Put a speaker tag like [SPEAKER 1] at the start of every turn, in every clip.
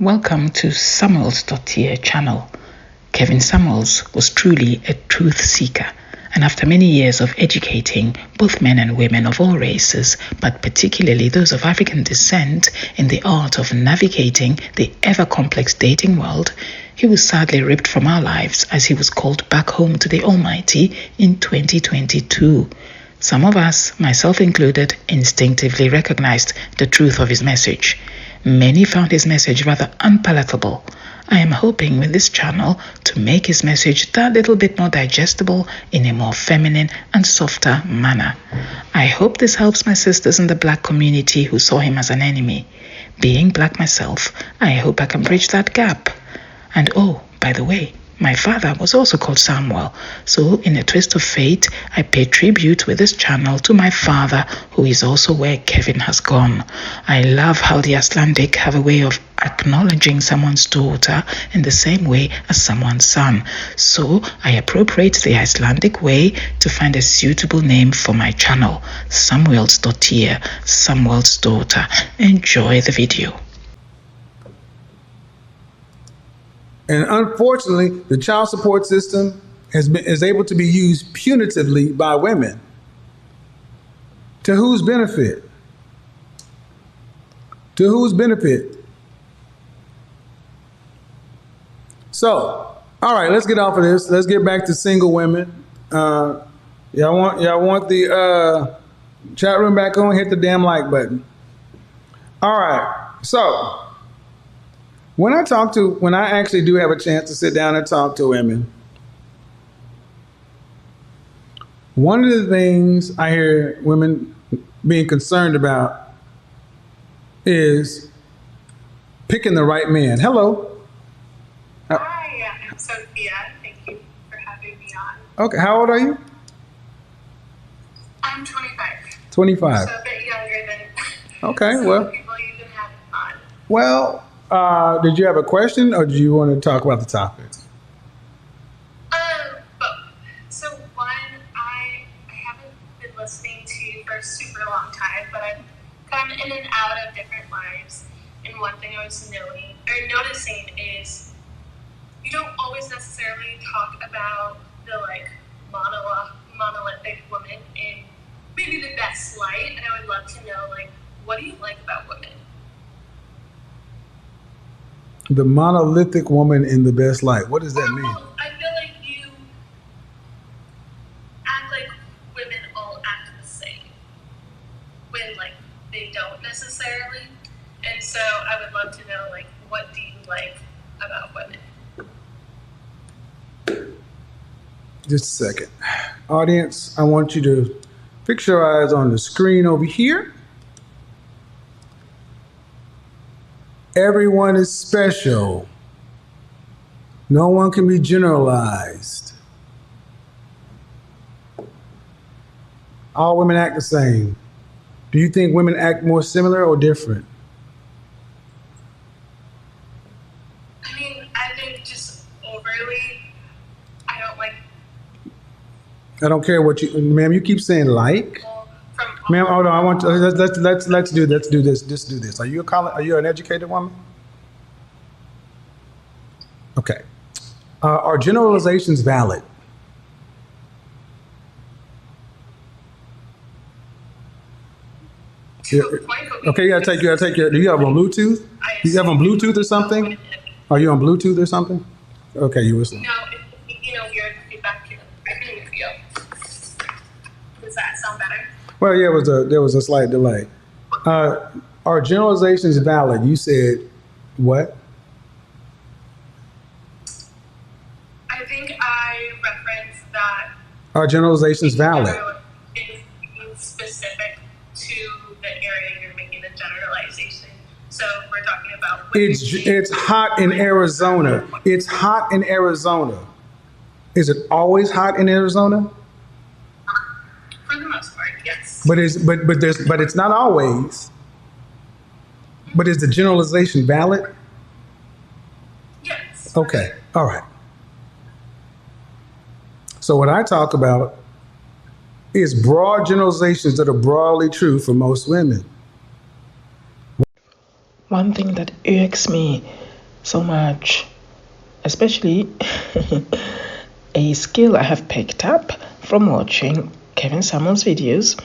[SPEAKER 1] Welcome to Samuelsdottir channel. Kevin Samuels was truly a truth seeker, and after many years of educating both men and women of all races, but particularly those of African descent, in the art of navigating the ever-complex dating world, he was sadly ripped from our lives as he was called back home to the Almighty in 2022. Some of us, myself included, instinctively recognized the truth of his message. Many found his message rather unpalatable. I am hoping with this channel to make his message that little bit more digestible in a more feminine and softer manner. I hope this helps my sisters in the Black community who saw him as an enemy. Being Black myself, I hope I can bridge that gap. And oh, by the way, my father was also called Samuel, so in a twist of fate, I pay tribute with this channel to my father, who is also where Kevin has gone. I love how the Icelandic have a way of acknowledging someone's daughter in the same way as someone's son. So I appropriate the Icelandic way to find a suitable name for my channel, Samuelsdottir, Samuel's daughter. Enjoy the video.
[SPEAKER 2] And unfortunately, the child support system is able to be used punitively by women. To whose benefit? To whose benefit? So, all right, let's get off of this. Let's get back to single women. Y'all want the chat room back on? Hit the damn like button. All right, so. When I actually do have a chance to sit down and talk to women, one of the things I hear women being concerned about is picking the right man. Hello.
[SPEAKER 3] Hi, I'm Sophia. Thank you for having me on.
[SPEAKER 2] Okay, how old are you?
[SPEAKER 3] I'm 25.
[SPEAKER 2] 25.
[SPEAKER 3] So a bit younger than
[SPEAKER 2] okay,
[SPEAKER 3] some
[SPEAKER 2] well.
[SPEAKER 3] people even have on.
[SPEAKER 2] Well, did you have a question or do you want to talk about the topic?
[SPEAKER 3] Both. So one, I haven't been listening to you for a super long time, but I've come in and out of different lives. And one thing I was noticing is you don't always necessarily talk about the monolithic woman in maybe the best light. And I would love to know, what do you like about women?
[SPEAKER 2] The monolithic woman in the best light. What does that mean?
[SPEAKER 3] I feel like you act like women all act the same when they don't necessarily. And so I would love to know what do you like about women?
[SPEAKER 2] Just a second. Audience, I want you to fix your eyes on the screen over here. Everyone is special. No one can be generalized. All women act the same. Do you think women act more similar or different?
[SPEAKER 3] I mean, I think just overly, I don't like.
[SPEAKER 2] I don't care what you, ma'am, you keep saying like. Ma'am, hold on. I want to, let's do this. Just do this. Are you an educated woman? Okay. Are generalizations valid? Okay, you gotta take your. Do you have on Bluetooth? Do you have on Bluetooth or something? Are you on Bluetooth or something? Okay, you listen.
[SPEAKER 3] No, your feedback here. I can hear you. Does that sound better?
[SPEAKER 2] Well, yeah, there was a slight delay. Are generalizations valid? You said what?
[SPEAKER 3] I think I referenced that.
[SPEAKER 2] Are generalizations valid?
[SPEAKER 3] It's specific to the area you're making a generalization. So we're talking about.
[SPEAKER 2] It's hot in Arizona. It's hot in Arizona. Is it always hot in Arizona?
[SPEAKER 3] For the most part, yes.
[SPEAKER 2] But it's not always. But is the generalization valid?
[SPEAKER 3] Yes.
[SPEAKER 2] Okay. All right. So what I talk about is broad generalizations that are broadly true for most women.
[SPEAKER 1] While one thing that irks me so much, especially a skill I have picked up from watching Kevin Samuels' videos,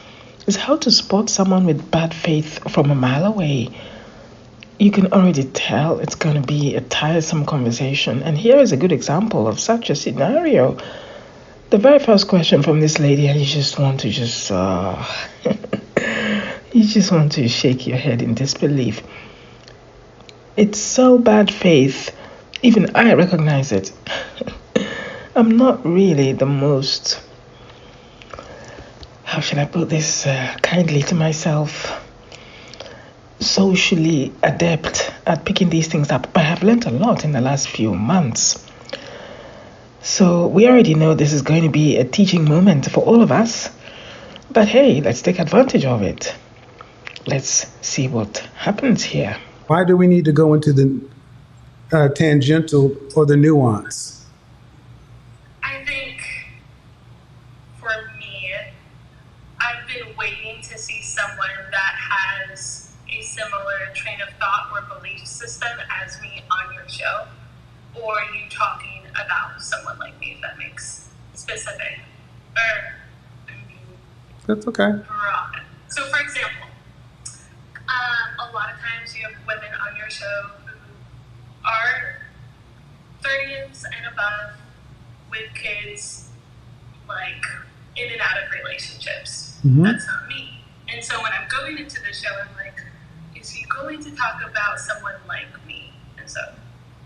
[SPEAKER 1] is how to spot someone with bad faith from a mile away. You can already tell it's going to be a tiresome conversation. And here is a good example of such a scenario. The very first question from this lady, and you just want to you just want to shake your head in disbelief. It's so bad faith. Even I recognize it. I'm not really the most, how should I put this kindly to myself, socially adept at picking these things up, but I have learned a lot in the last few months. So we already know this is going to be a teaching moment for all of us, but hey, let's take advantage of it. Let's see what happens here.
[SPEAKER 2] Why do we need to go into the tangential or the nuance?
[SPEAKER 3] I think for me, I've been waiting to see someone that has a similar train of thought or belief system as me on your show, or you talking about someone like me, if that makes specific,
[SPEAKER 2] That's okay.
[SPEAKER 3] broad. So for example, a lot of times you have women on your show who are 30s and above with kids, like in and out of relationships.
[SPEAKER 2] Mm-hmm.
[SPEAKER 3] That's not me. And so when I'm going into the show, I'm like, is he going to talk about someone like me? And so,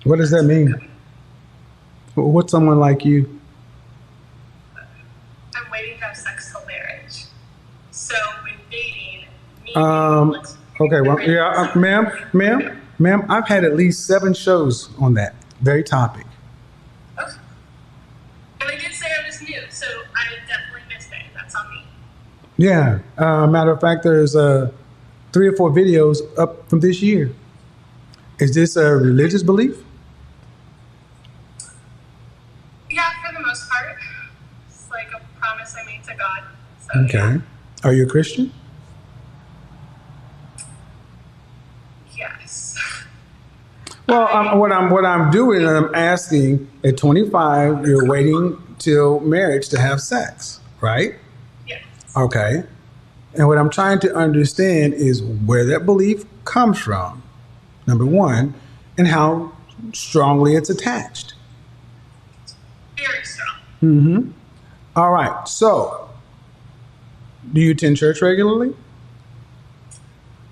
[SPEAKER 2] What does that mean? What's someone like you?
[SPEAKER 3] I'm waiting to have sex till marriage. So when dating, me,
[SPEAKER 2] Okay, well, yeah, ma'am, I've had at least 7 shows on that very topic.
[SPEAKER 3] Okay. And I did say I was new, so I definitely missed it. That's on me.
[SPEAKER 2] Yeah, matter of fact, there's 3 or 4 videos up from this year. Is this a religious belief?
[SPEAKER 3] Yeah, for the most part. It's like a promise I made to God. So,
[SPEAKER 2] Okay.
[SPEAKER 3] yeah.
[SPEAKER 2] Are you a Christian?
[SPEAKER 3] Yes.
[SPEAKER 2] Well, what I'm doing, I'm asking, at 25, you're waiting till marriage to have sex, right?
[SPEAKER 3] Yes.
[SPEAKER 2] Okay. And what I'm trying to understand is where that belief comes from, number one, and how strongly it's attached.
[SPEAKER 3] Very strong.
[SPEAKER 2] Mm-hmm. All right. So, do you attend church regularly?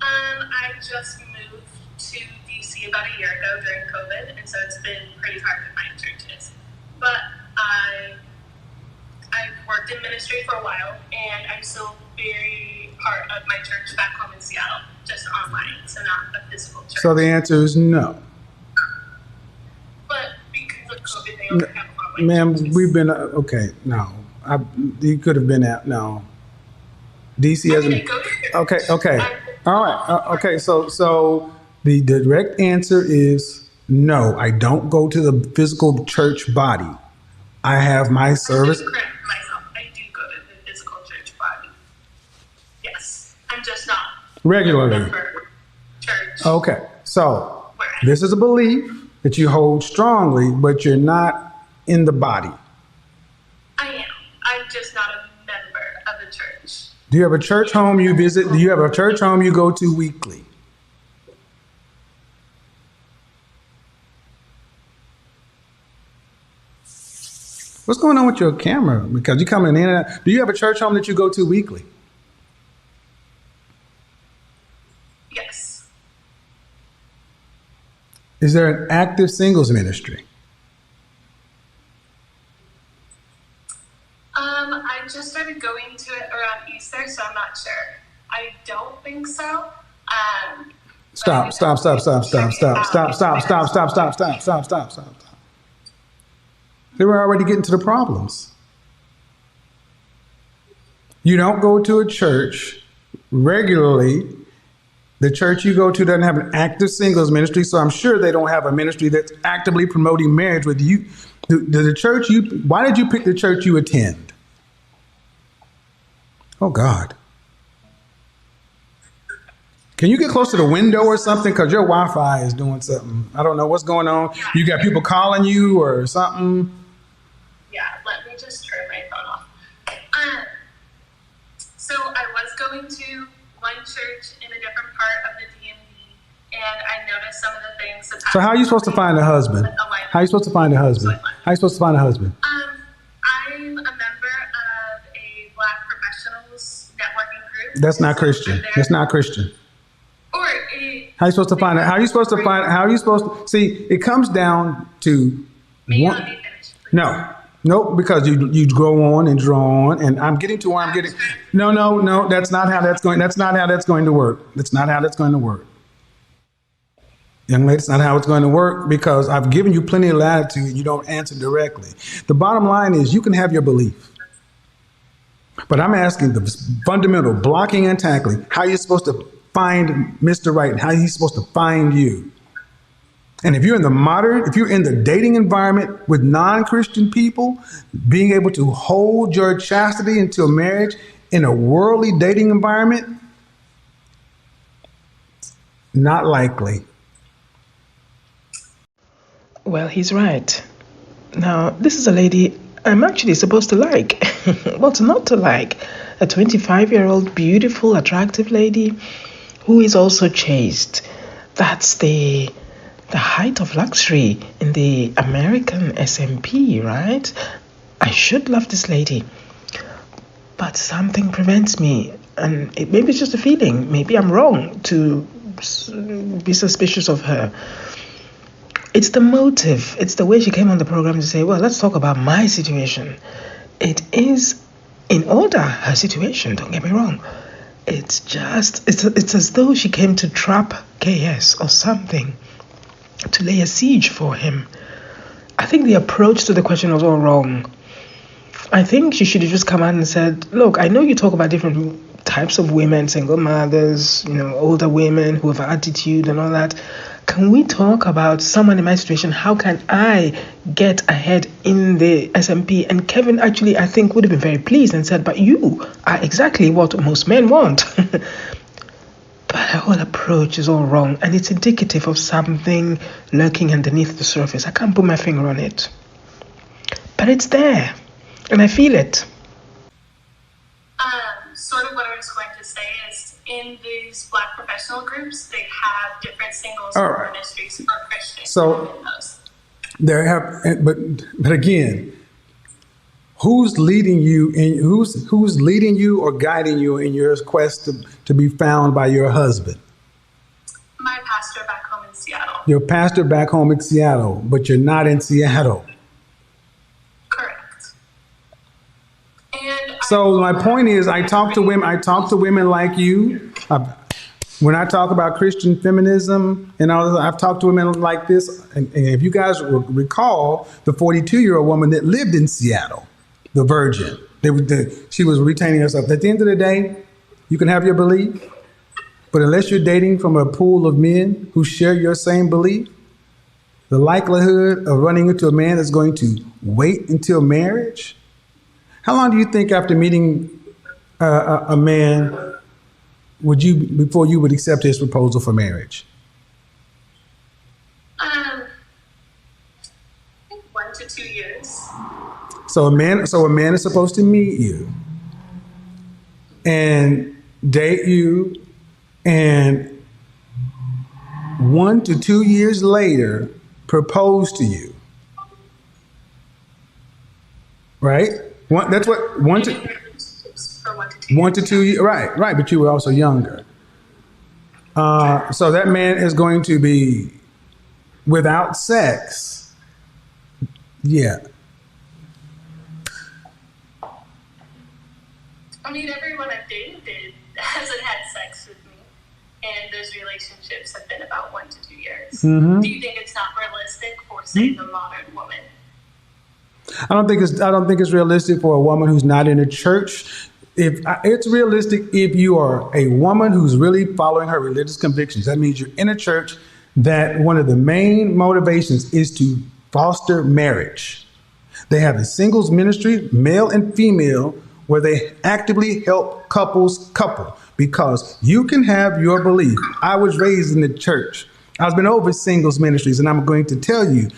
[SPEAKER 3] I just moved to DC about a year ago during COVID, and so it's been pretty hard to find churches. But I've worked in ministry for a while, and I'm still very part of my church back home in Seattle, just online, so not a physical church.
[SPEAKER 2] So the answer is no.
[SPEAKER 3] But because of COVID, they only have online
[SPEAKER 2] Ma'am,
[SPEAKER 3] churches.
[SPEAKER 2] we've been, okay, no. You could have been out, no. DC
[SPEAKER 3] I mean, I
[SPEAKER 2] hasn't.
[SPEAKER 3] go to church.
[SPEAKER 2] Okay. All right. Okay. So the direct answer is no. I don't go to the physical church body. I have my service.
[SPEAKER 3] I should correct myself. I do go to the physical church body. Yes. I'm just not
[SPEAKER 2] Regularly.
[SPEAKER 3] a member church.
[SPEAKER 2] Okay. So
[SPEAKER 3] Where
[SPEAKER 2] this is a belief that you hold strongly, but you're not in the body.
[SPEAKER 3] I am. I'm just not a member of a church.
[SPEAKER 2] Do you have a church home you visit? Do you have a church home you go to weekly? What's going on with your camera? Because you're coming in and out. Do you have a church home that you go to weekly?
[SPEAKER 3] Yes.
[SPEAKER 2] Is there an active singles ministry?
[SPEAKER 3] I just started going to it around Easter, so I'm not sure. I don't think so.
[SPEAKER 2] Stop. They were already getting to the problems. You don't go to a church regularly. The church you go to doesn't have an active singles ministry, so I'm sure they don't have a ministry that's actively promoting marriage with you. Why did you pick the church you attend? Oh, God. Can you get close to the window or something? Because your Wi-Fi is doing something. I don't know what's going on. You got people calling you or something?
[SPEAKER 3] Yeah, let me just turn my phone off. So I was going to one church in a different part of the DMV, and I noticed some of the things that.
[SPEAKER 2] So how are you supposed to find a husband? How are you supposed to find a husband? How are you supposed to find a husband?
[SPEAKER 3] I'm a member of a Black professionals networking group.
[SPEAKER 2] That's not Christian. That's not Christian.
[SPEAKER 3] Or
[SPEAKER 2] how are you supposed to find it? How are you supposed to find? How are you supposed to see? It comes down to
[SPEAKER 3] one. Let me finish, please.
[SPEAKER 2] No, because you go on and draw on, and I'm getting to where I'm getting. No. That's not how that's going. That's not how that's going to work. That's not how that's going to work. Young lady, it's not how it's going to work because I've given you plenty of latitude and you don't answer directly. The bottom line is you can have your belief. But I'm asking the fundamental blocking and tackling, how you're supposed to find Mr. Right and how he's supposed to find you. And if you're in the dating environment with non-Christian people, being able to hold your chastity until marriage in a worldly dating environment, not likely.
[SPEAKER 1] Well, he's right. Now, this is a lady I'm actually supposed to like. What's not to like? A 25-year-old, beautiful, attractive lady who is also chaste. That's the height of luxury in the American SMP, right? I should love this lady. But something prevents me. And maybe it's just a feeling. Maybe I'm wrong to be suspicious of her. It's the motive. It's the way she came on the program to say, well, let's talk about my situation. It is in order, her situation, don't get me wrong. It's as though she came to trap KS or something, to lay a siege for him. I think the approach to the question was all wrong. I think she should have just come out and said, look, I know you talk about different types of women, single mothers, older women who have attitude and all that. Can we talk about someone in my situation? How can I get ahead in the SMP? And Kevin actually, I think, would have been very pleased and said, but you are exactly what most men want. But her whole approach is all wrong. And it's indicative of something lurking underneath the surface. I can't put my finger on it. But it's there. And I feel it.
[SPEAKER 3] Sort of what I was going to say is in these Black professional groups, they have different singles ministries for Christians.
[SPEAKER 2] So there have, but again, who's leading you who's leading you or guiding you in your quest to be found by your husband?
[SPEAKER 3] My pastor back home in Seattle.
[SPEAKER 2] Your pastor back home in Seattle, but you're not in Seattle. So my point is, I talk to women like you. When I talk about Christian feminism and all that, I've talked to women like this. And if you guys recall, the 42-year-old woman that lived in Seattle, the virgin, she was retaining herself. At the end of the day, you can have your belief, but unless you're dating from a pool of men who share your same belief, the likelihood of running into a man that's going to wait until marriage. How long do you think after meeting a man before you would accept his proposal for marriage?
[SPEAKER 3] I think 1 to 2 years.
[SPEAKER 2] So a man is supposed to meet you and date you, and 1 to 2 years later propose to you, right? That's what 1 to 2 years. Right. But you were also younger. So that man is going to be without sex. Yeah.
[SPEAKER 3] I mean, everyone I've dated hasn't had sex with me, and those relationships have been about 1 to 2 years. Mm-hmm. Do you think it's not realistic for, say, the modern woman?
[SPEAKER 2] I don't think it's realistic for a woman who's not in a church. It's realistic if you are a woman who's really following her religious convictions. That means you're in a church that one of the main motivations is to foster marriage. They have a singles ministry, male and female, where they actively help couples couple. because you can have your belief. I was raised in the church. I've been over singles ministries, and I'm going to tell you,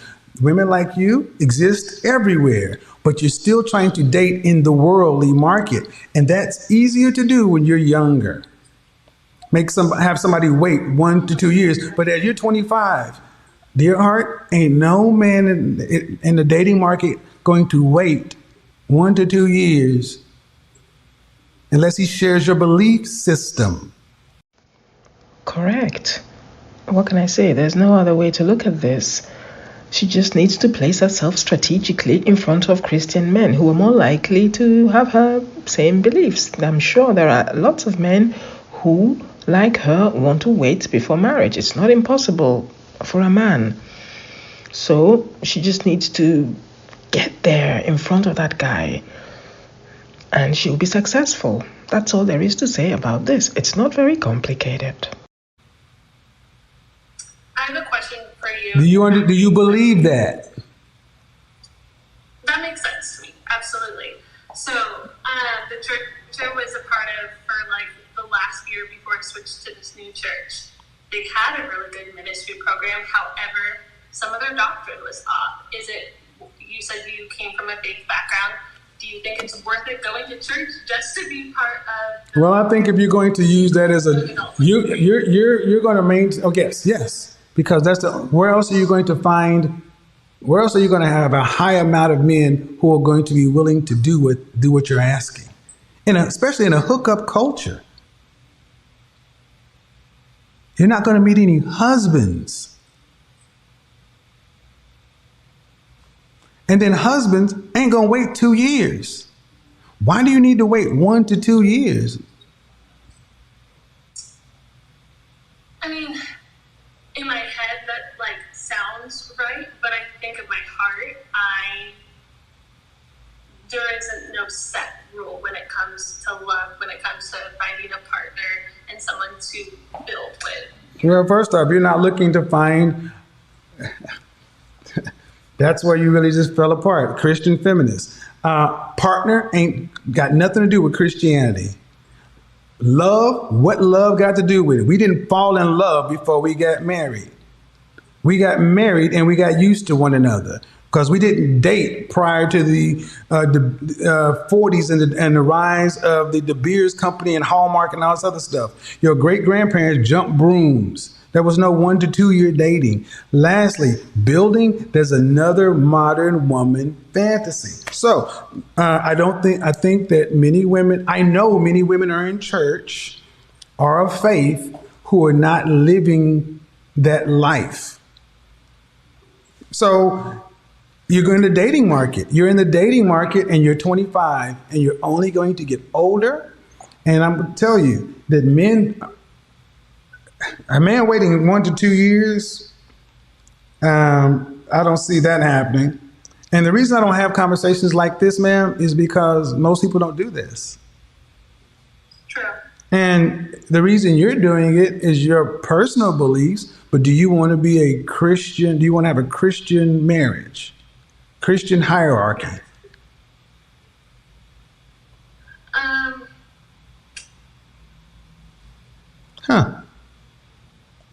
[SPEAKER 2] women like you exist everywhere, but you're still trying to date in the worldly market. And that's easier to do when you're younger. Have somebody wait 1 to 2 years, but as you're 25, dear heart, ain't no man in the dating market going to wait 1 to 2 years unless he shares your belief system.
[SPEAKER 1] Correct. What can I say? There's no other way to look at this. She just needs to place herself strategically in front of Christian men who are more likely to have her same beliefs. I'm sure there are lots of men who, like her, want to wait before marriage. It's not impossible for a man. So she just needs to get there in front of that guy, and she'll be successful. That's all there is to say about this. It's not very complicated.
[SPEAKER 3] I have a question for you.
[SPEAKER 2] Do you believe that?
[SPEAKER 3] That makes sense to me. Absolutely. So the church I was a part of for like the last year before I switched to this new church, they had a really good ministry program. However, some of their doctrine was off. You said you came from a faith background. Do you think it's worth it going to church just to be part of?
[SPEAKER 2] Well, I think if you're going to use that as you're going to maintain. Oh, yes, because where else are you going to find? Where else are you going to have a high amount of men who are going to be willing to do what you're asking, especially in a hookup culture? You're not going to meet any husbands. And then husbands ain't going to wait 2 years. Why do you need to wait 1 to 2 years?
[SPEAKER 3] I mean, in my head, that sounds right, but I think in my heart, there isn't no set rule when it comes to love, when it comes to finding a partner and someone to build with.
[SPEAKER 2] Well, first off, you're not looking to find. That's where you really just fell apart. Christian feminists. Partner ain't got nothing to do with Christianity. Love, what love got to do with it? We didn't fall in love before we got married. We got married and we got used to one another because we didn't date prior to the 40s and the rise of the De Beers Company and Hallmark and all this other stuff. Your great-grandparents jumped brooms. There was no 1 to 2 year dating. Lastly, building, there's another modern woman fantasy. So I think that many women, I know many women are in church, are of faith, who are not living that life. So you're in the dating market. You're in the dating market and you're 25 and you're only going to get older. And I'm going to tell you that a man waiting 1 to 2 years, I don't see that happening. And the reason I don't have conversations like this, ma'am, is because most people don't do this.
[SPEAKER 3] True.
[SPEAKER 2] And the reason you're doing it is your personal beliefs, but do you want to be a Christian? Do you want to have a Christian marriage? Christian hierarchy?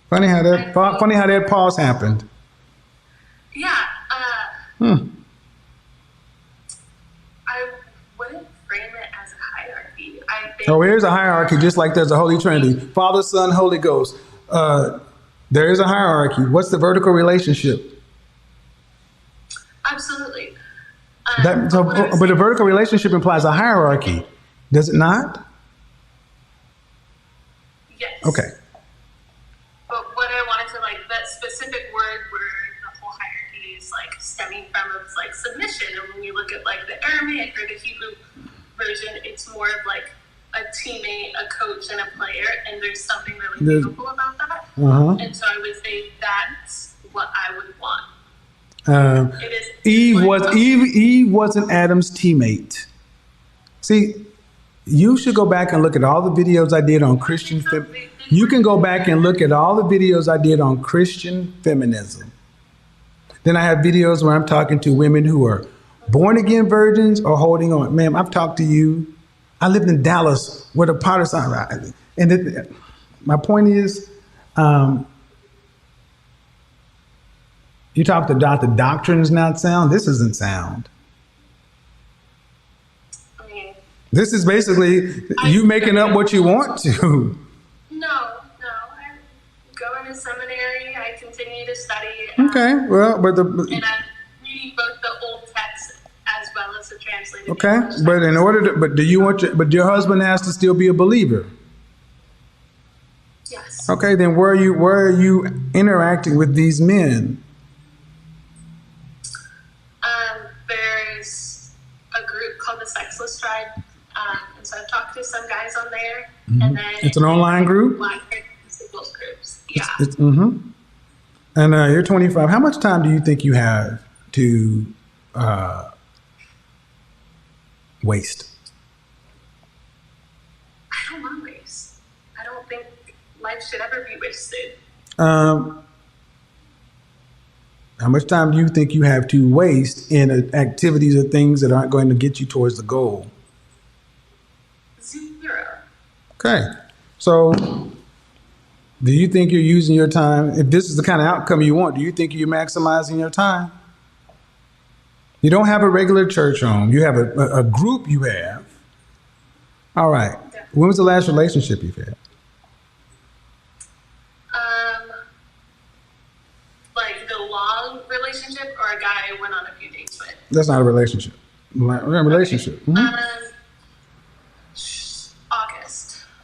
[SPEAKER 2] Funny how that pause happened.
[SPEAKER 3] Yeah. I wouldn't frame it as a hierarchy.
[SPEAKER 2] Here's a hierarchy, just like there's a Holy Trinity. Father, Son, Holy Ghost. There is a hierarchy. What's the vertical relationship?
[SPEAKER 3] Absolutely.
[SPEAKER 2] But a vertical relationship implies a hierarchy. Does it not?
[SPEAKER 3] Yes.
[SPEAKER 2] Okay.
[SPEAKER 3] But what I wanted to that specific word where the whole hierarchy is stemming from is submission. And when you look at the Aramaic or the Hebrew version, it's more of a teammate, a coach, and a player. And there's something really beautiful about that. And so I would say that's what I would want. Eve
[SPEAKER 2] wasn't Adam's teammate. See, you should go back and look at all the videos I did on Christian feminism. You can go back and look at all the videos I did on Christian feminism. Then I have videos where I'm talking to women who are born again virgins or holding on. Ma'am, I've talked to you I lived in Dallas where the Potters are. And my point is, you talked about the doctrine's not sound. This isn't sound.
[SPEAKER 3] I mean,
[SPEAKER 2] this is basically you making up what you want to.
[SPEAKER 3] No. I go into seminary. I continue to study.
[SPEAKER 2] Okay, well, but
[SPEAKER 3] and I'm reading both the Old Text as well as the translated.
[SPEAKER 2] Okay,
[SPEAKER 3] English
[SPEAKER 2] but in order to, but do you want but your husband has to still be a believer?
[SPEAKER 3] Yes.
[SPEAKER 2] Okay, then where are you interacting with these men?
[SPEAKER 3] There's a group called the Sexless Tribe, and so I've talked to some guys on there, and then
[SPEAKER 2] It's an online group.
[SPEAKER 3] Singles groups. Yeah.
[SPEAKER 2] And you're 25. How much time do you think you have to waste?
[SPEAKER 3] I don't want to waste. I don't think life should ever be wasted.
[SPEAKER 2] How much time do you think you have to waste in activities or things that aren't going to get you towards the goal?
[SPEAKER 3] 0.
[SPEAKER 2] Okay. So do you think you're using your time? If this is the kind of outcome you want, do you think you're maximizing your time? You don't have a regular church home. You have a group you have. All right.
[SPEAKER 3] Yeah.
[SPEAKER 2] When was the last relationship you've had?
[SPEAKER 3] Like the long relationship or a guy I went on a few dates with?
[SPEAKER 2] That's not a relationship. Relationship.
[SPEAKER 3] Okay.
[SPEAKER 2] Mm-hmm.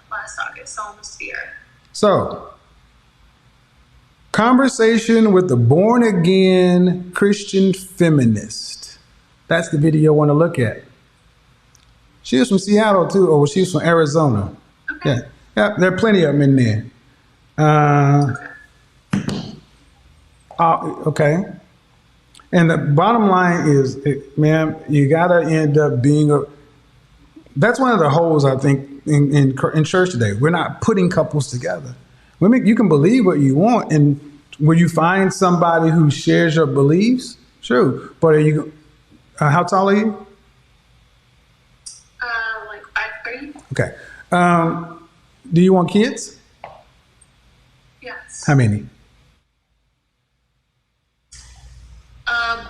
[SPEAKER 3] Last August, almost a year.
[SPEAKER 2] So, conversation with the born again Christian feminist. That's the video I want to look at. She was from Seattle too, or she's from Arizona.
[SPEAKER 3] Okay.
[SPEAKER 2] Yeah, there are plenty of them in there. Okay. And the bottom line is, ma'am, you gotta end up being that's one of the holes I think in church today. We're not putting couples together. Women, you can believe what you want, and will you find somebody who shares your beliefs? Sure, but are you? How tall are you?
[SPEAKER 3] Like 5'3".
[SPEAKER 2] Okay. Do you want kids?
[SPEAKER 3] Yes.
[SPEAKER 2] How many?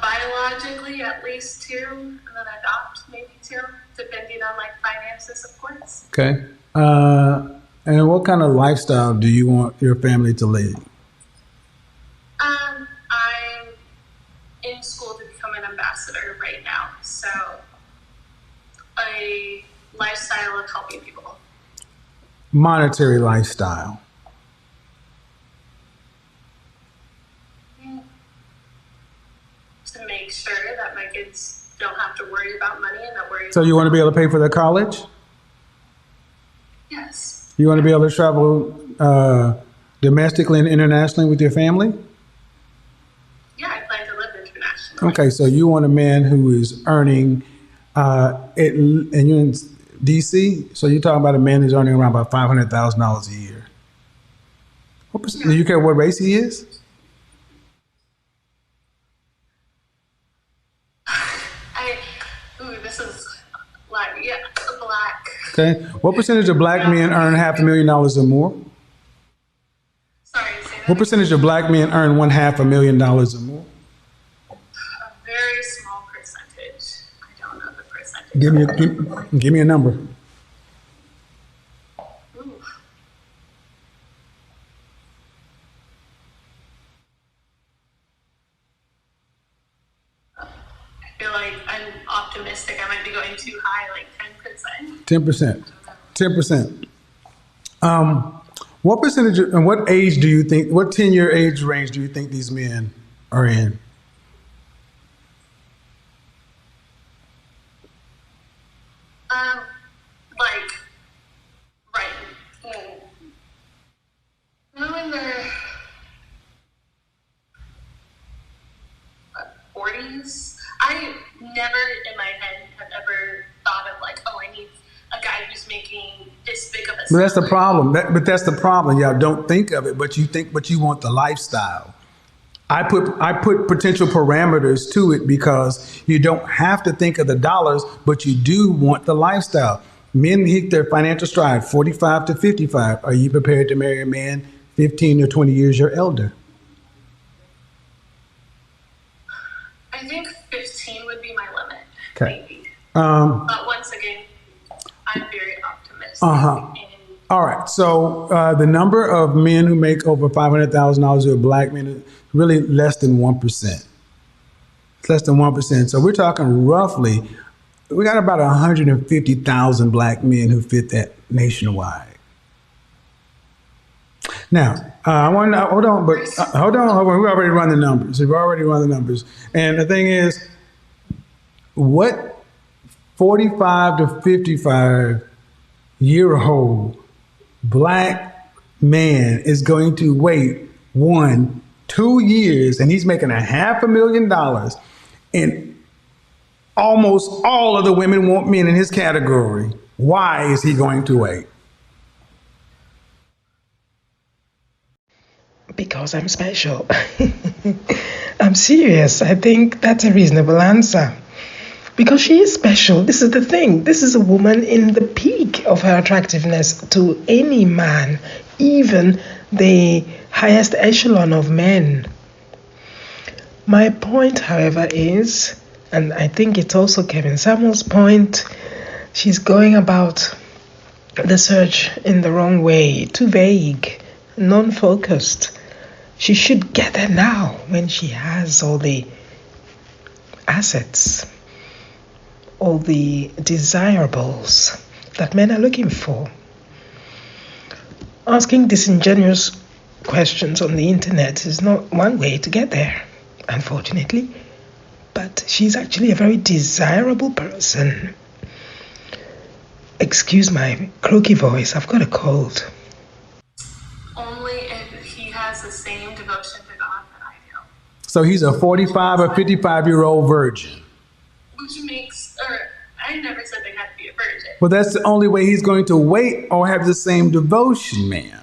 [SPEAKER 3] Biologically, at least 2, and then adopt maybe 2, depending on like finances, of course.
[SPEAKER 2] Okay. And what kind of lifestyle do you want your family to lead?
[SPEAKER 3] I'm in school to become an ambassador right now, so a lifestyle of helping people.
[SPEAKER 2] Monetary lifestyle.
[SPEAKER 3] To make sure that my kids don't have to worry about money and not worry.
[SPEAKER 2] So you want to be able to pay for their college?
[SPEAKER 3] Yes.
[SPEAKER 2] You want to be able to travel domestically and internationally with your family?
[SPEAKER 3] Yeah, I plan to live internationally.
[SPEAKER 2] Okay, so you want a man who is earning, and you're in D.C., so you're talking about a man who's earning around about $500,000 a year. Do you care what race he is?
[SPEAKER 3] This is like, black.
[SPEAKER 2] Okay. What percentage of black men earn $500,000 or more?
[SPEAKER 3] Sorry, say that.
[SPEAKER 2] What percentage of black men earn $500,000 or more?
[SPEAKER 3] A very small percentage. I don't know the percentage.
[SPEAKER 2] Give me a number.
[SPEAKER 3] Ooh. I feel like I'm optimistic. I might be going too high, like 10%.
[SPEAKER 2] 10%. 10%. What percentage and what age do you think, what 10-year age range do you think these men are in?
[SPEAKER 3] In their 40s. I never in my head have ever thought of like, oh, I need a guy who's making this big of a salary.
[SPEAKER 2] But that's the problem. That's the problem. Y'all don't think of it, but you want the lifestyle. I put potential parameters to it because you don't have to think of the dollars, but you do want the lifestyle. Men hit their financial stride 45 to 55. Are you prepared to marry a man 15 or 20 years your elder?
[SPEAKER 3] I think 15 would be my limit.
[SPEAKER 2] Okay.
[SPEAKER 3] Maybe. But once again, I'm very optimistic.
[SPEAKER 2] All right. So the number of men who make over $500,000 who are black men is really less than 1%. It's less than 1%. So we're talking roughly, we got about 150,000 black men who fit that nationwide. Now, I want to hold on. We already run the numbers. We've already run the numbers. And the thing is, what 45 to 55-year-old black man is going to wait 2 years, and he's making $500,000, and almost all of the women want men in his category. Why is he going to wait?
[SPEAKER 1] Because I'm special. I'm serious. I think that's a reasonable answer. Because she is special. This is the thing. This is a woman in the peak of her attractiveness to any man, even the highest echelon of men. My point, however, is, and I think it's also Kevin Samuels' point, she's going about the search in the wrong way, too vague, non-focused. She should get there now when she has all the assets, all the desirables that men are looking for. Asking disingenuous questions on the internet is not one way to get there, unfortunately. But she's actually a very desirable person. Excuse my croaky voice, I've got a cold.
[SPEAKER 3] Only if he has the same devotion to God that I do.
[SPEAKER 2] So he's a 45 or 55-year-old virgin.
[SPEAKER 3] Which makes, I never said they had to be a virgin.
[SPEAKER 2] Well, that's the only way he's going to wait or have the same devotion, ma'am.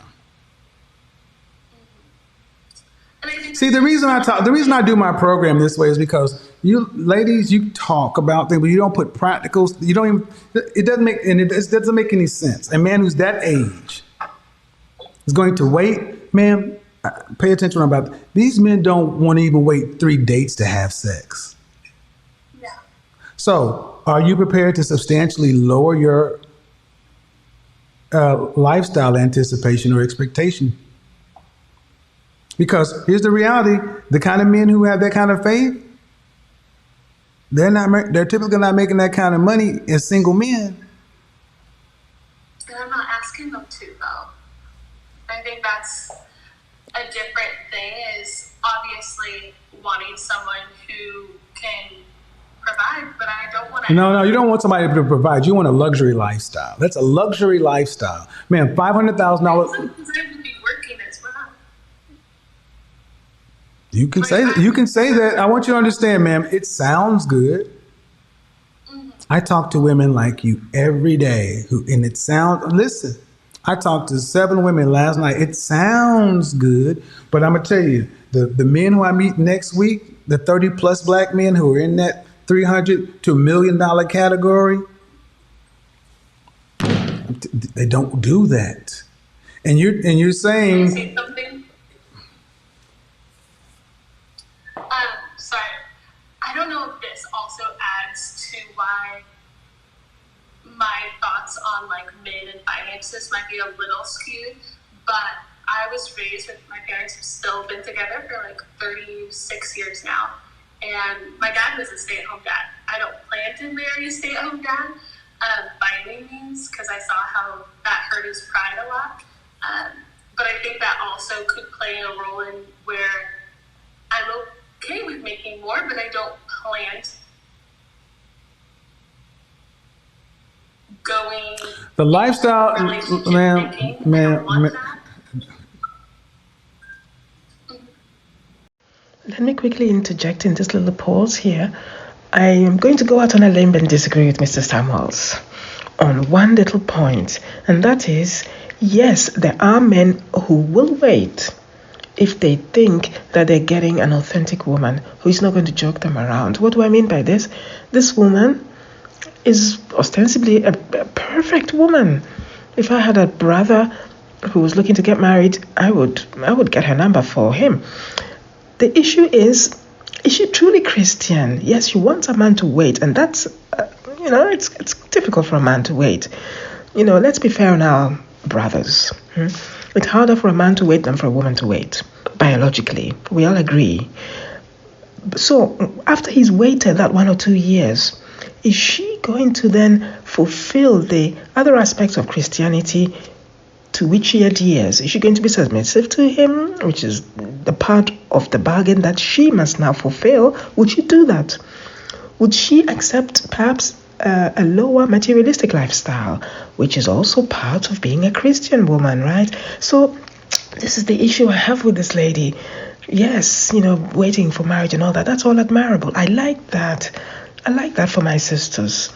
[SPEAKER 2] See, the reason I do my program this way is because you ladies, you talk about things, but you don't put practicals. You don't even. It doesn't make any sense. A man who's that age is going to wait, ma'am. Pay attention to what I'm about. These men don't want to even wait 3 dates to have sex.
[SPEAKER 3] Yeah.
[SPEAKER 2] So, are you prepared to substantially lower your lifestyle anticipation or expectation? Because here's the reality: the kind of men who have that kind of faith, they're typically not making that kind of money as single men.
[SPEAKER 3] And I'm not asking them to, though. I think that's a different thing, is obviously wanting someone who can provide, but I don't want to.
[SPEAKER 2] No, you don't want somebody to provide. You want a luxury lifestyle. That's a luxury lifestyle. Man, $500,000.
[SPEAKER 3] Sometimes I would be working as well.
[SPEAKER 2] You can say that. You can say that. I want you to understand, ma'am, it sounds good. Mm-hmm. I talk to women like you every day listen, I talked to 7 women last night. It sounds good, but I'm going to tell you, the men who I meet next week, the 30 plus black men who are in that $300 to $1 million category, they don't do that. And you're saying,
[SPEAKER 3] can I say something? Sorry. I don't know if this also adds to why my thoughts on like men and finances might be a little skewed, but I was raised with my parents who've still been together for like 36 years now. And my dad was a stay-at-home dad. I don't plan to marry a stay-at-home dad by any means, because I saw how that hurt his pride a lot. But I think that also could play a role in where I'm okay with making more, but I don't plan to going
[SPEAKER 2] the lifestyle, ma'am.
[SPEAKER 1] Let me quickly interject in this little pause here. I am going to go out on a limb and disagree with Mr. Samuels on one little point, and that is, yes, there are men who will wait if they think that they're getting an authentic woman who is not going to joke them around. What do I mean by this? This woman is ostensibly a perfect woman. If I had a brother who was looking to get married, I would get her number for him. The issue is she truly Christian? Yes, you want a man to wait, and that's, it's difficult for a man to wait. Let's be fair on our brothers. It's harder for a man to wait than for a woman to wait, biologically. We all agree. So after he's waited that 1 or 2 years, is she going to then fulfill the other aspects of Christianity to which he adheres? Is she going to be submissive to him, which is the part of the bargain that she must now fulfill? Would she do that? Would she accept perhaps a lower materialistic lifestyle, which is also part of being a Christian woman, right? So this is the issue I have with this lady. Yes, waiting for marriage and all that, that's all admirable. I like that. I like that for my sisters,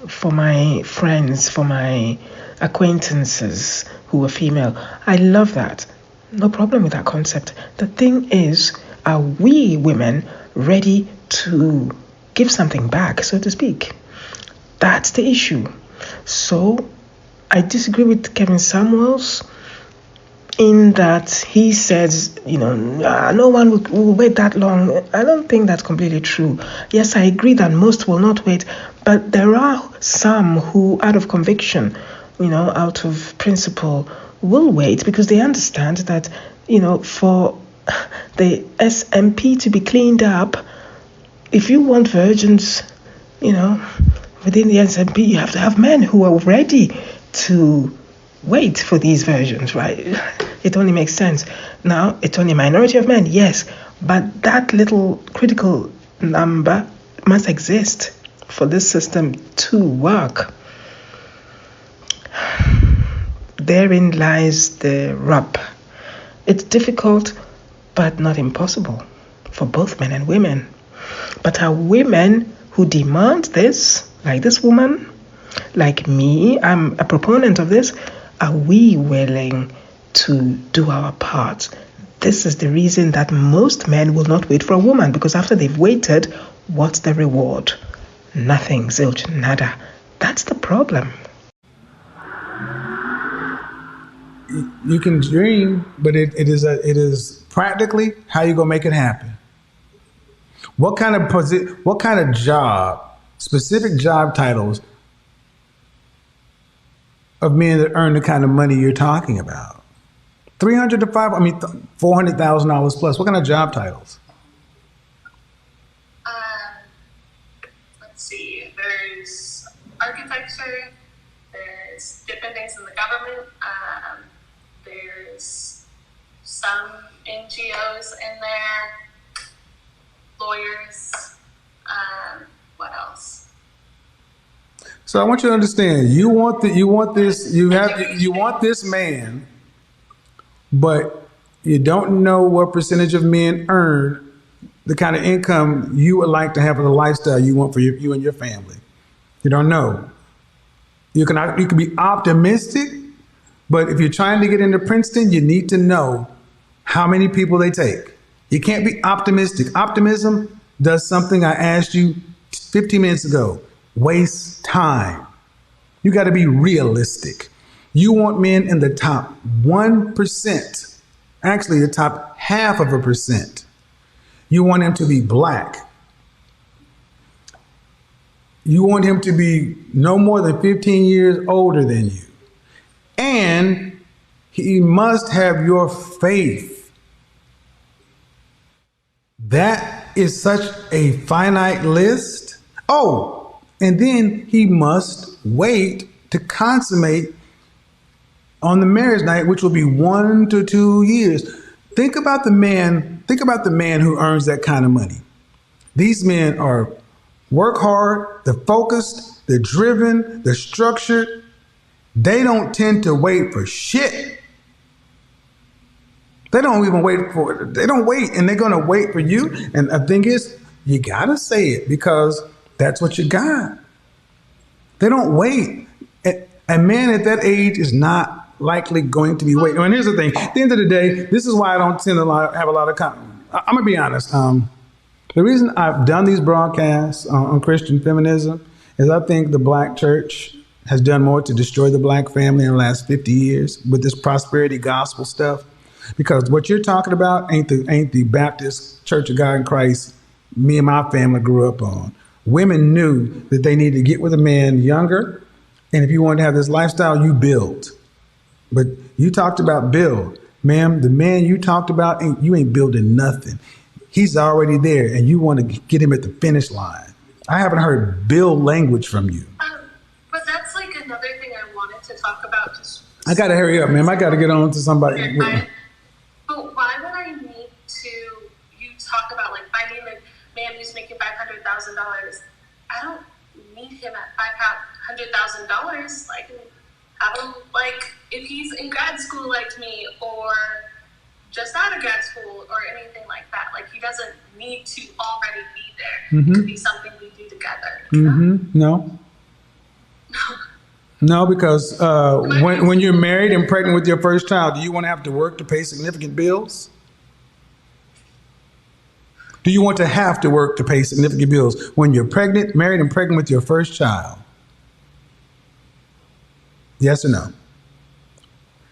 [SPEAKER 1] for my friends, for my acquaintances who are female. I love that. No problem with that concept. The thing is, are we women ready to give something back, so to speak? That's the issue. So I disagree with Kevin Samuels in that he says, no one will wait that long. I don't think that's completely true. Yes, I agree that most will not wait, but there are some who, out of conviction, out of principle, will wait because they understand that, for the SMP to be cleaned up, if you want virgins, within the SMP, you have to have men who are ready to wait for these virgins, right? It only makes sense. Now, it's only a minority of men, yes, but that little critical number must exist for this system to work. Therein lies the rub. It's difficult, but not impossible for both men and women. But are women who demand this, like this woman, like me, I'm a proponent of this, are we willing to do our part? This is the reason that most men will not wait for a woman, because after they've waited, what's the reward? Nothing, zilch, nada. That's the problem.
[SPEAKER 2] You can dream, but it is practically how you gonna make it happen. What kind of job, specific job titles of men that earn the kind of money you're talking about? $300,000 to $400,000 plus. What kind of job titles?
[SPEAKER 3] Let's see. There's architecture. There's different things in the government. There's some NGOs in there. Lawyers. What else?
[SPEAKER 2] So I want you to understand. You want this man, but you don't know what percentage of men earn the kind of income you would like to have for the lifestyle you want for you and your family. You don't know. You can be optimistic, but if you're trying to get into Princeton, you need to know how many people they take. You can't be optimistic. Optimism does something I asked you 15 minutes ago. Waste time. You got to be realistic. You want men in the top 1%, actually the top 0.5%. You want him to be black. You want him to be no more than 15 years older than you. And he must have your faith. That is such a finite list. Oh, and then he must wait to consummate on the marriage night, which will be 1 to 2 years. Think about the man who earns that kind of money. These men are work hard, they're focused, they're driven, they're structured. They don't tend to wait for shit. They don't even wait for it. They don't wait, and they're gonna wait for you. And the thing is, you gotta say it because that's what you got. They don't wait. A man at that age is not likely going to be waiting. And here's the thing. At the end of the day, this is why I don't tend to have a lot of I'm going to be honest. The reason I've done these broadcasts on Christian feminism is I think the black church has done more to destroy the black family in the last 50 years with this prosperity gospel stuff. Because what you're talking about ain't the Baptist Church of God in Christ me and my family grew up on. Women knew that they needed to get with a man younger, and if you wanted to have this lifestyle, you build. But you talked about build. Ma'am, the man you talked about, you ain't building nothing. He's already there, and you want to get him at the finish line. I haven't heard build language from you.
[SPEAKER 3] But that's like another thing I wanted to talk about.
[SPEAKER 2] I got to hurry up, ma'am. I got to get on to somebody.
[SPEAKER 3] But why would I need to you talk about like finding a man who's making $500,000? I don't need him at $500,000. Like, have him like if he's in grad school like me, or just out of grad school, or anything like that. Like, he doesn't need to already be there.
[SPEAKER 2] Mm-hmm.
[SPEAKER 3] It could be something we do together. You know?
[SPEAKER 2] No. No, because when you're married and pregnant with your first child, do you want to have to work to pay significant bills? Do you want to have to work to pay significant bills when you're pregnant, married, and pregnant with your first child? Yes or no?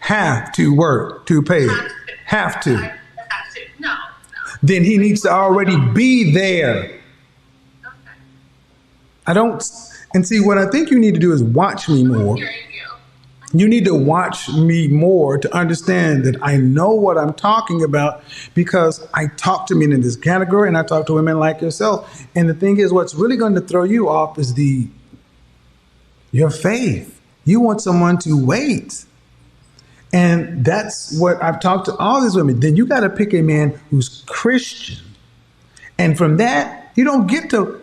[SPEAKER 2] Have to work to pay. Have to.
[SPEAKER 3] Have to. No.
[SPEAKER 2] Then he needs to already be there.
[SPEAKER 3] Okay.
[SPEAKER 2] I don't. And see, what I think you need to do is watch me more. You need to watch me more to understand that I know what I'm talking about, because I talk to men in this category and I talk to women like yourself. And the thing is, what's really going to throw you off is your faith. You want someone to wait. And that's what I've talked to all these women. Then you got to pick a man who's Christian. And from that, you don't get to...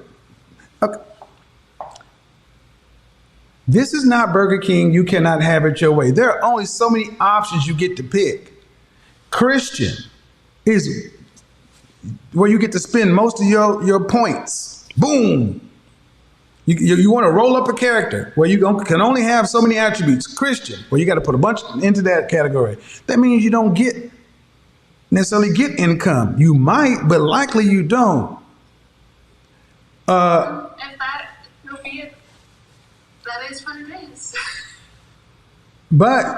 [SPEAKER 2] This is not Burger King. You cannot have it your way. There are only so many options you get to pick. Christian is where you get to spend most of your points. Boom. You want to roll up a character where you can only have so many attributes. Christian, where you got to put a bunch into that category. That means you don't necessarily get income. You might, but likely you don't.
[SPEAKER 3] That is what it is.
[SPEAKER 2] But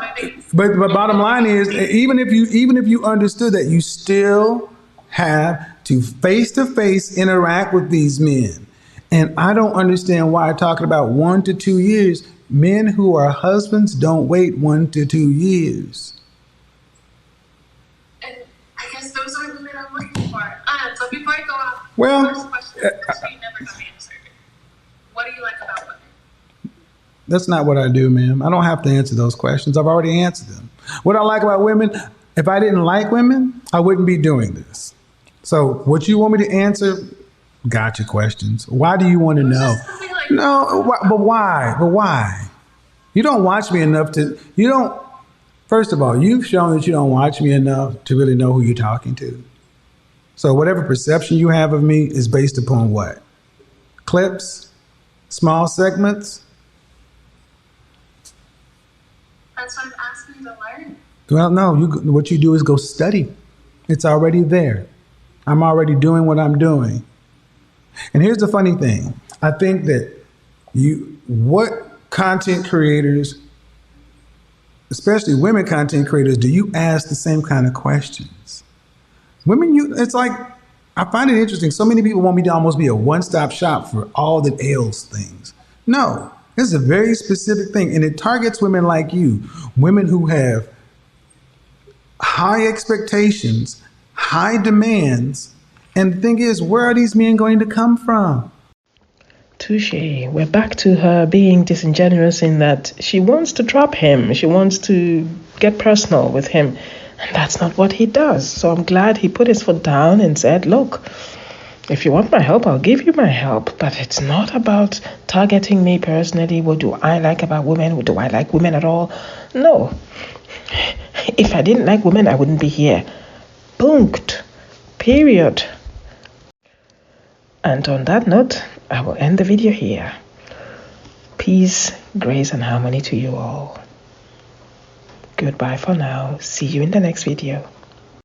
[SPEAKER 2] bottom line is, even if you understood that, you still have to face interact with these men. And I don't understand why talking about 1 to 2 years, men who are husbands don't wait 1 to 2 years.
[SPEAKER 3] And I guess those are the men I'm looking for. So before I go off,
[SPEAKER 2] well,
[SPEAKER 3] first question you never got answered. What do you like about women?
[SPEAKER 2] That's not what I do, ma'am. I don't have to answer those questions. I've already answered them. What I like about women, if I didn't like women, I wouldn't be doing this. So what you want me to answer, gotcha questions. Why do you want to know? But why? You don't watch me enough first of all, you've shown that you don't watch me enough to really know who you're talking to. So whatever perception you have of me is based upon what? Clips? Small segments?
[SPEAKER 3] That's what I'm asking to learn.
[SPEAKER 2] Well, no, what you do is go study. It's already there. I'm already doing what I'm doing. And here's the funny thing. I think that what content creators, especially women content creators, do you ask the same kind of questions? Women, it's like, I find it interesting. So many people want me to almost be a one-stop shop for all that ails things. No. This is a very specific thing, and it targets women like you, women who have high expectations, high demands, and the thing is, where are these men going to come from?
[SPEAKER 1] Touche. We're back to her being disingenuous in that she wants to trap him. She wants to get personal with him, and that's not what he does. So I'm glad he put his foot down and said, look, if you want my help, I'll give you my help. But it's not about targeting me personally. What do I like about women? Do I like women at all? No. If I didn't like women, I wouldn't be here. Punkt. Period. And on that note, I will end the video here. Peace, grace, and harmony to you all. Goodbye for now. See you in the next video.